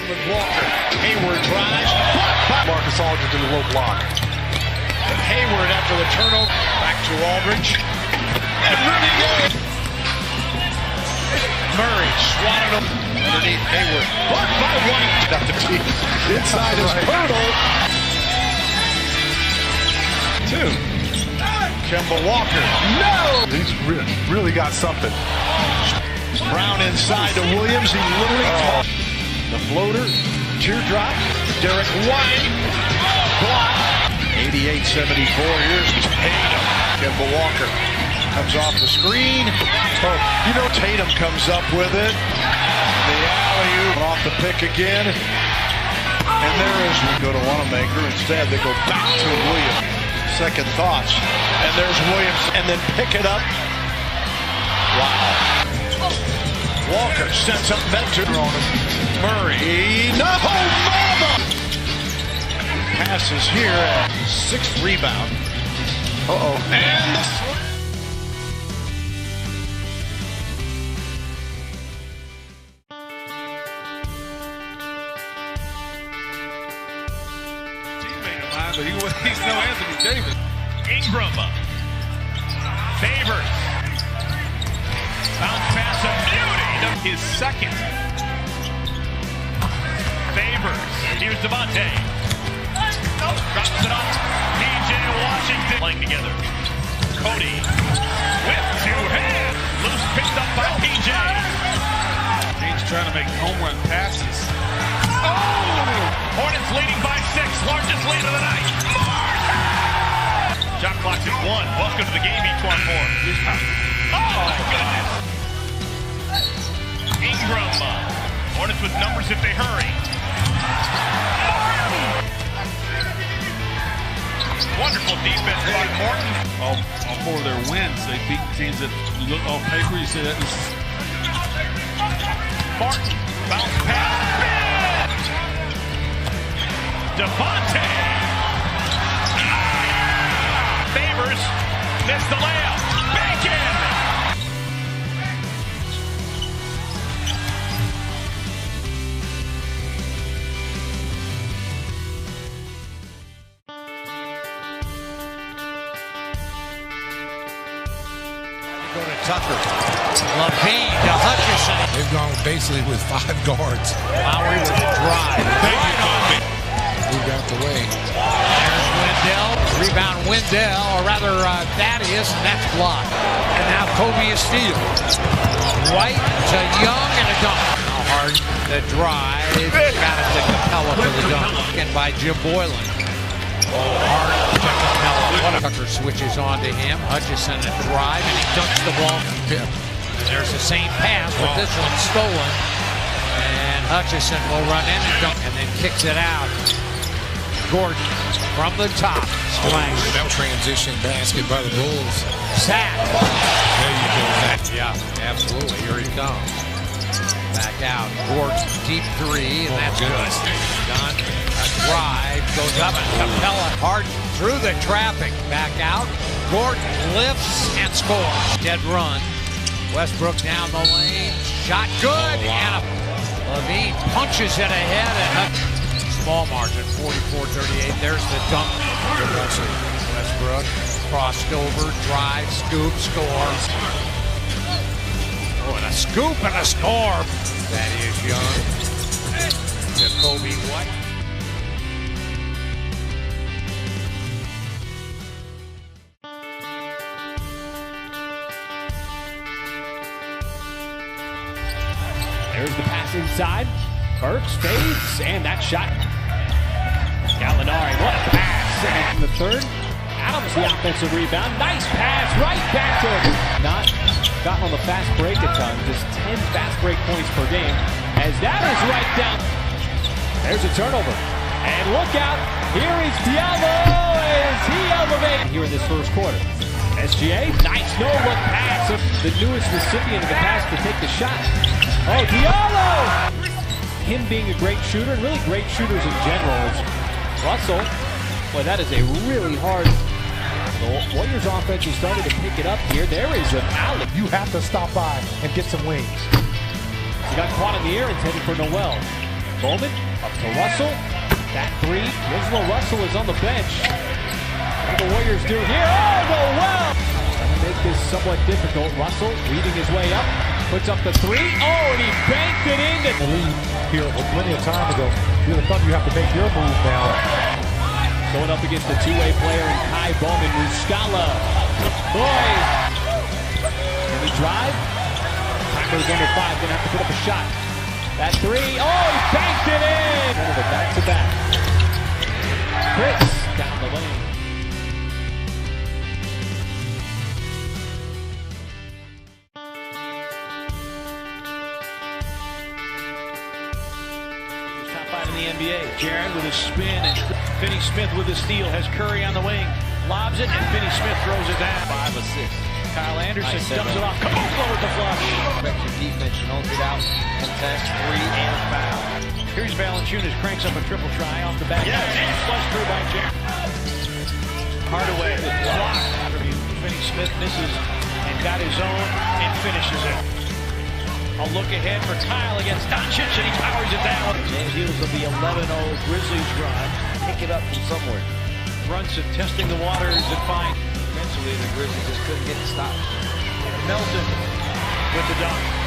with Walker. Hayward drives. Marcus Aldridge in the low block. Hayward after the turnover. Back to Aldridge. And Rudy goes. Murray swatted him underneath Hayward. Blocked by White. Got the teeth inside his hurdle. Two. Kemba Walker. No! He's really got something. Brown inside to Williams. He literally the floater. Teardrop. Derek White. Block. 88-74. Here's Tatum. Kemba Walker comes off the screen. Oh, you know Tatum comes up with it. The alley-oop off the pick again. And there is we go to Wanamaker. Instead, they go back to Williams. Second thoughts. And there's Williams. And then pick it up. Wow. Walker sets up Mentor on him. Murray. No, mama! Passes here at sixth rebound. Uh-oh. And teammate of mine, but he's no Anthony Davis. Ingram. Favors. Bounce pass a beauty. His second. Favors. Here's Devontae. Drops it up. PJ Washington playing together. Cody with two hands. Loose picked up by PJ. He's trying to make home run passes. Oh! Hornets leading by 6. Largest lead of the night. Shot clock's at 1. Welcome to the game, each one more. Oh my goodness. Ingram. Hornets with numbers if they hurry. Wonderful defense by Morton. All 4 of their wins, they beat teams that you look on paper, you say that this is Martin. Bounce pass. Devontae. Favors. Missed the layup. Bacon. go to Tucker. Levine to Hutchison. They've gone basically with 5 guards. Lowry with a drive. Right on it. Moved out the way. There's Wendell. Rebound Wendell, or rather Thaddeus, and that's blocked. And now Kobe is steal. White to Young and a dunk. Now Harden, the drive. Got it to Capella for the dunk. And by Jim Boylan. Harden to Capella. Tucker switches on to him. Hutchison a drive, and he dunks the ball from Pip. And there's the same pass, but this one's stolen. And Hutchison will run in and dunk, and then kicks it out. Gordon from the top. Splash. That transition basket by the Bulls. Sack. There you go. Yeah, absolutely. Here he comes. Back out. Gordon, deep 3, and that's good. Done. A drive. Goes up, and Capella Harden through the traffic. Back out. Gordon lifts and scores. Dead run. Westbrook down the lane. Shot good. And Levine punches it ahead. And small margin, 44-38. There's the dunk. Westbrook crossed over, drive, scoop, score. Oh, and a scoop and a score. That is Young. To Kobe White. There's the pass inside. Burks fades, and that shot. Gallinari, what a pass. And in the third, Adams the offensive rebound. Nice pass right back to him. Not gotten on the fast break a ton, just 10 fast break points per game. As that is right down. There's a turnover. And look out, here is Diallo as he elevates here in this first quarter. SGA, nice no-look pass. The newest recipient of the pass to take the shot. Oh, Diallo! Him being a great shooter, and really great shooters in general. Russell, boy, that is a really hard. The Warriors offense is starting to pick it up here. There is an alley. You have to stop by and get some wings. He got caught in the air, intended for Noel. Bowman up to Russell. That three. D'Angelo Russell is on the bench. What do the Warriors do here? Oh, no, well! Make this somewhat difficult. Russell weaving his way up. Puts up the three. Oh, and he banked it in. The lead here plenty of time ago. You would have thought you have to make your move now. Going up against the two-way player in Kai Bowman. Muscala. Boy. Can he drive? Timer's under 5. Gonna have to put up a shot. That three. Oh, he banked it in. Kind of a back-to-back. Chris down the lane. In the NBA, Jaren with his spin and Finney Smith with the steal has Curry on the wing, lobs it and Finney Smith throws it down. 5 assists. Kyle Anderson dumps it off. Caboclo with the flush. Expect your defense to don't get out, contest, free, and foul. Here's Valanciunas, cranks up a triple try off the back. Yeah, flushed through by Jaren. Hardaway block. Finney Smith misses and got his own and finishes it. A look ahead for Kyle against Doncic, and he powers it down. On the heels of the 11-0 Grizzlies run, pick it up from somewhere. Brunson testing the waters and finds. Eventually, the Grizzlies just couldn't get it stopped. Melton with the dunk.